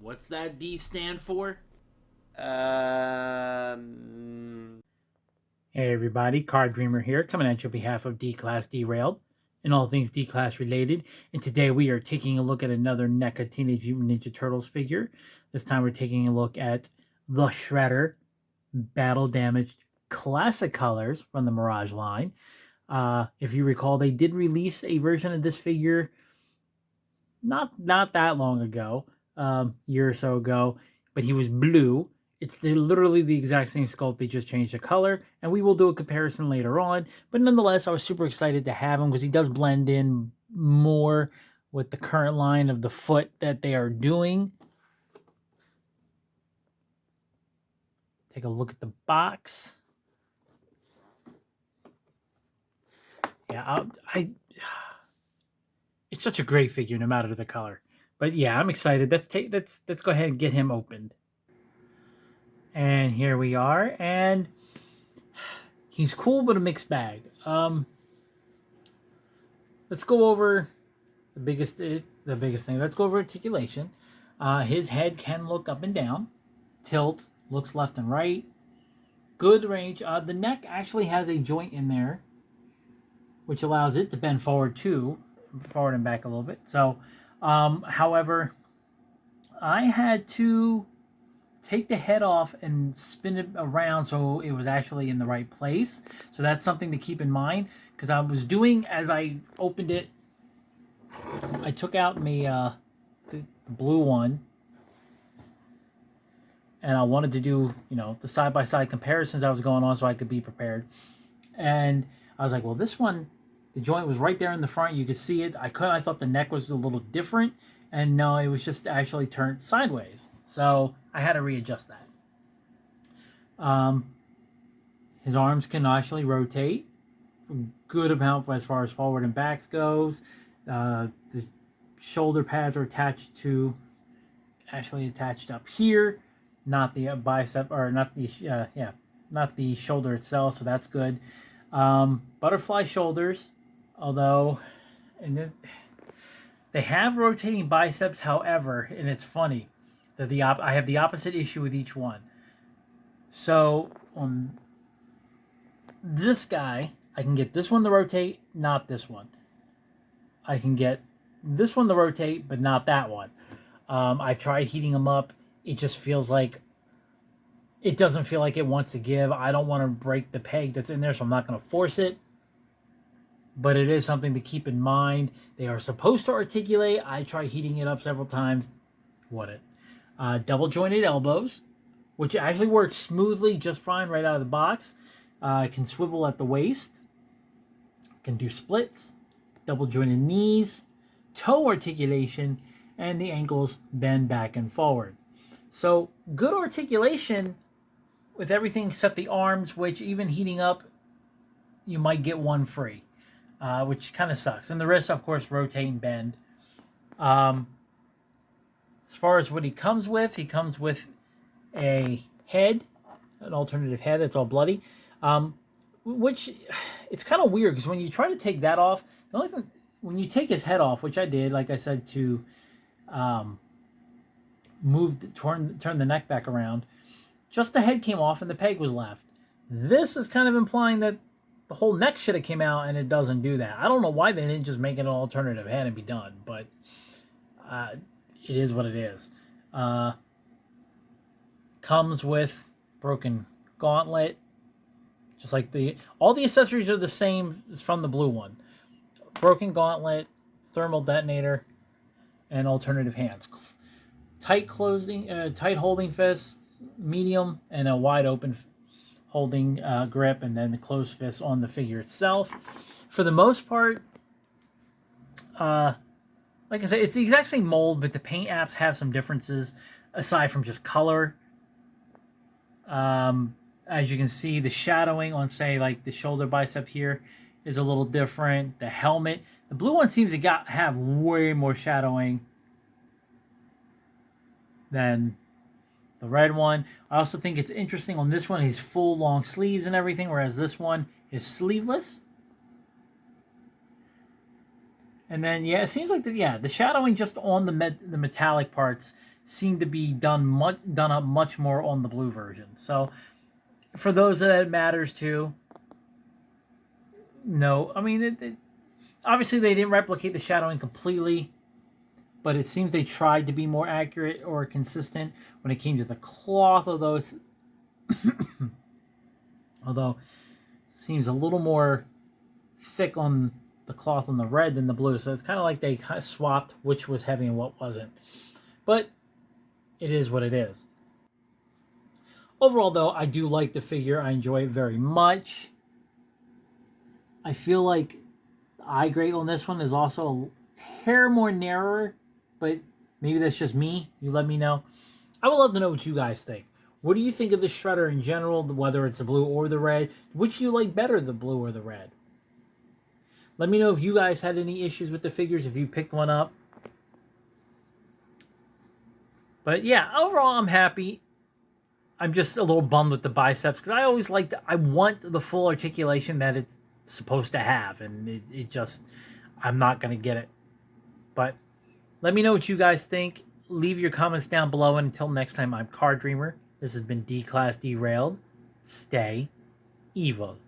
What's that D stand for? Hey everybody, Card Dreamer here, coming at you on behalf of D-Class Derailed and all things D-Class related. And today we are taking a look at another NECA Teenage Mutant Ninja Turtles figure. This time we're taking a look at the Shredder Battle Damaged Classic Colors from the Mirage line. If you recall, they did release a version of this figure not that long ago, year or so ago, but he was blue. It's literally the exact same sculpt. They just changed the color, and we will do a comparison later on. But nonetheless, I was super excited to have him because he does blend in more with the current line of the foot that they are doing. Take a look at the box. Yeah, it's such a great figure, no matter the color. But yeah, I'm excited. Let's go ahead and get him opened. And here we are, and he's cool, but a mixed bag. Let's go over the biggest thing. Let's go over articulation. His head can look up and down. Tilt looks left and right. Good range. The neck actually has a joint in there, which allows it to bend forward too, forward and back a little bit. So, however, I had to take the head off and spin it around so it was actually in the right place. So that's something to keep in mind, because I was doing, as I opened it, I took out the blue one, and I wanted to do, the side-by-side comparisons that was going on so I could be prepared. And I was like, well, this one, the joint was right there in the front. You could see it. I thought the neck was a little different, and no, it was just actually turned sideways. So I had to readjust that. His arms can actually rotate good amount as far as forward and back goes. The shoulder pads are attached up here, not the bicep, or not the shoulder itself. So that's good. Butterfly shoulders, although, they have rotating biceps. However, and it's funny that I have the opposite issue with each one. So on this guy, I can get this one to rotate, not this one. I can get this one to rotate, but not that one. I've tried heating them up. It just feels like it doesn't feel like it wants to give. I don't want to break the peg that's in there, so I'm not going to force it. But it is something to keep in mind. They are supposed to articulate. I tried heating it up several times. Double jointed elbows, which actually works smoothly just fine right out of the box. Can swivel at the waist. Can do splits. Double jointed knees. Toe articulation. And the ankles bend back and forward. So good articulation with everything except the arms, which even heating up, you might get one free, which kind of sucks. And the wrists, of course, rotate and bend. As far as what he comes with a head, an alternative head that's all bloody, which it's kind of weird because when you try to take that off, the only thing, when you take his head off, which I did, like I said, to turn the neck back around, just the head came off and the peg was left. This is kind of implying that the whole neck should have came out, and it doesn't do that. I don't know why they didn't just make it an alternative head and be done, but it is what it is. Comes with broken gauntlet, just like all the accessories are the same as from the blue one. Broken gauntlet, thermal detonator, and alternative hands. Tight holding fist, medium, and a wide open holding grip, and then the closed fist on the figure itself. For the most part, like I said, it's the exact same mold, but the paint apps have some differences aside from just color. As you can see, the shadowing on, say, like the shoulder bicep here is a little different. The helmet, the blue one seems to have way more shadowing than the red one. I also think it's interesting on this one, his full long sleeves and everything, whereas this one is sleeveless. And then, yeah, it seems like the shadowing just on the metallic parts seem to be done up much more on the blue version. So for those that it matters to, no, I mean obviously they didn't replicate the shadowing completely, but it seems they tried to be more accurate or consistent when it came to the cloth, although it seems a little more thick on the cloth on the red than the blue. So it's kind of like they kind of swapped which was heavy and what wasn't. But it is what it is. Overall, though, I do like the figure. I enjoy it very much. I feel like the eye grate on this one is also a hair more narrower, but maybe that's just me. You let me know. I would love to know what you guys think. What do you think of the Shredder in general, whether it's the blue or the red? Which do you like better, the blue or the red? Let me know if you guys had any issues with the figures, if you picked one up. But yeah, overall, I'm happy. I'm just a little bummed with the biceps because I always I want the full articulation that it's supposed to have, and it just, I'm not going to get it. But let me know what you guys think. Leave your comments down below, and until next time, I'm Card Dreamer. This has been D-Class Derailed. Stay evil.